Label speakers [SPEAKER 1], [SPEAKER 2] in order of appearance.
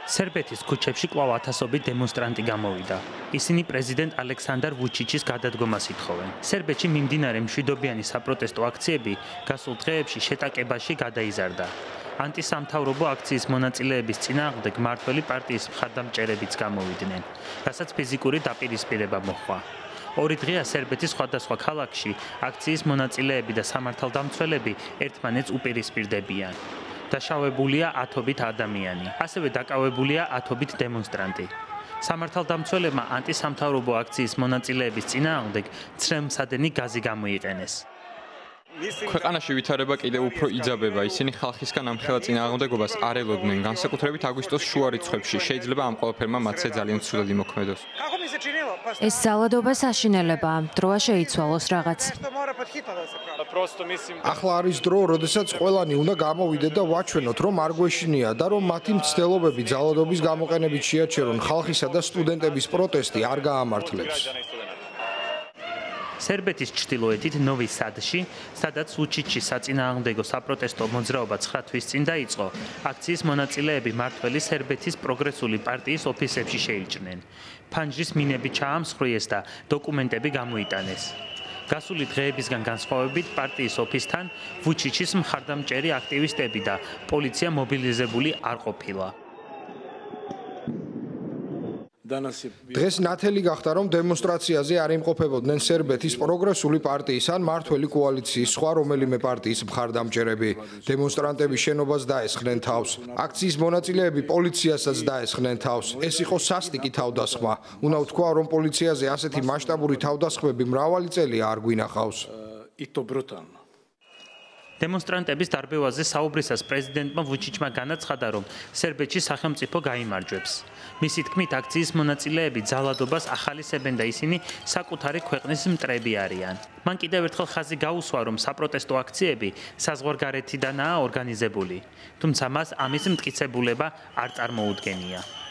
[SPEAKER 1] სერბეთის ქუჩებში კვლავ ათასობით დემონსტრანტი გამოვიდა. ისინი პრეზიდენტ ალექსანდრ ვუჩიჩის გადადგომას ითხოვენ. სერბეთში მიმდინარე მშვიდობიანი საპროტესტო აქციები გასულ დღეებში შეტაკებაში გადაიზარდა. ანტისამთავრობო აქციის მონაწილეების წინააღმდეგ მმართველი პარტიის მხარდამჭერებიც გამოვიდნენ, რასაც ფიზიკური დაპირისპირება მოჰყვა. ორი დღეა სერბეთის სხვადასხვა ქალაქში აქციის მონაწილეები და სამართალდამცველები ერთმანეთს უპირისპირდებიან. დაშავებულია ათობით ადამიანი, ასევე დაკავებულია ათობით დემონსტრანტი. სამართალდამცველებმა ანტისამთავრობო აქციის მონაწილეების წინააღმდეგ ცრემლსადენი გაზი გამოიყენეს.
[SPEAKER 2] ქვეყანაში ვითარება კიდევ უფრო იძაბება, ისინი ხალხისგან ამ ხელა წინააღმდეგობას არ ელოდნენ, განსაკუთრებით აგვისტოს შუა რიცხვებში. შეიძლება ამ ყველაფერმა მათზე ძალიან ცუდად იმოქმედოს.
[SPEAKER 3] ეს ძალადობას აშინელებაა, დროა შეიცვალოს რაღაც.
[SPEAKER 4] ახლა არის დრო, როდესაც ყველანი უნდა გამოვიდეთ და ვაჩვენოთ, რომ არ გვეშინია და რომ მათი მცდელობები ძალადობის გამოყენებით შეაჩერონ ხალხისა და სტუდენტების პროტესტი არ გაამართლებს.
[SPEAKER 1] სერბეთის ჩრდილოეთით ნოვი სადში, სადაც ვუჩიჩის საწინააღმდეგო საპროტესტო მოძრაობა 9 თვის წინ დაიწყო, აქციის მონაწილეები მმართველი სერბეთის პროგრესული პარტიის ოფისებში შეიჭრნენ. ფანჯრის მინები ჩაამსხვრიეს და დოკუმენტები გამოიტანეს. გასული დღეებისგან განსხვავებით პარტიის ოფისთან ვუჩიჩის მხარდამჭერი აქტივისტები და პოლიცია მობილიზებული არ ყოფილა.
[SPEAKER 4] დღეს ნათელი გახდა, რომ დემონსტრაციაზე არ იმყოფებოდნენ სერბეთის პროგრესული პარტიის ან მმართველი კოალიციის სხვა რომელიმე პარტიის მხარდამჭერები. დემონსტრანტები შენობას დაესხნენ თავს. აქციის მონაწილეები პოლიციასაც დაესხნენ თავს. ეს იყო სასტიკი თავდასხმა. უნდა ვთქვა, რომ პოლიციაზე ასეთი მასშტაბური თავდასხმები მრავალი წელია არ გვინახავს.
[SPEAKER 1] დემონსტრანტების დარბევაზე საუბრისას პრეზიდენტმა ვუჩიჩმა განაცხადა, რომ სერბეთში სახელმწიფო გაიმარჯვებს. მისი თქმით, აქციის მონაწილეები ძალადობას ახალისებენ და ისინი საკუთარი ქვეყნის მტრები არიან. მან კიდევ ერთხელ ხაზი გაუსვა, რომ საპროტესტო აქციები საზღვარგარეთიდანაა ორგანიზებული, თუმცა მას ამის მტკიცებულება არ წარმოუდგენია.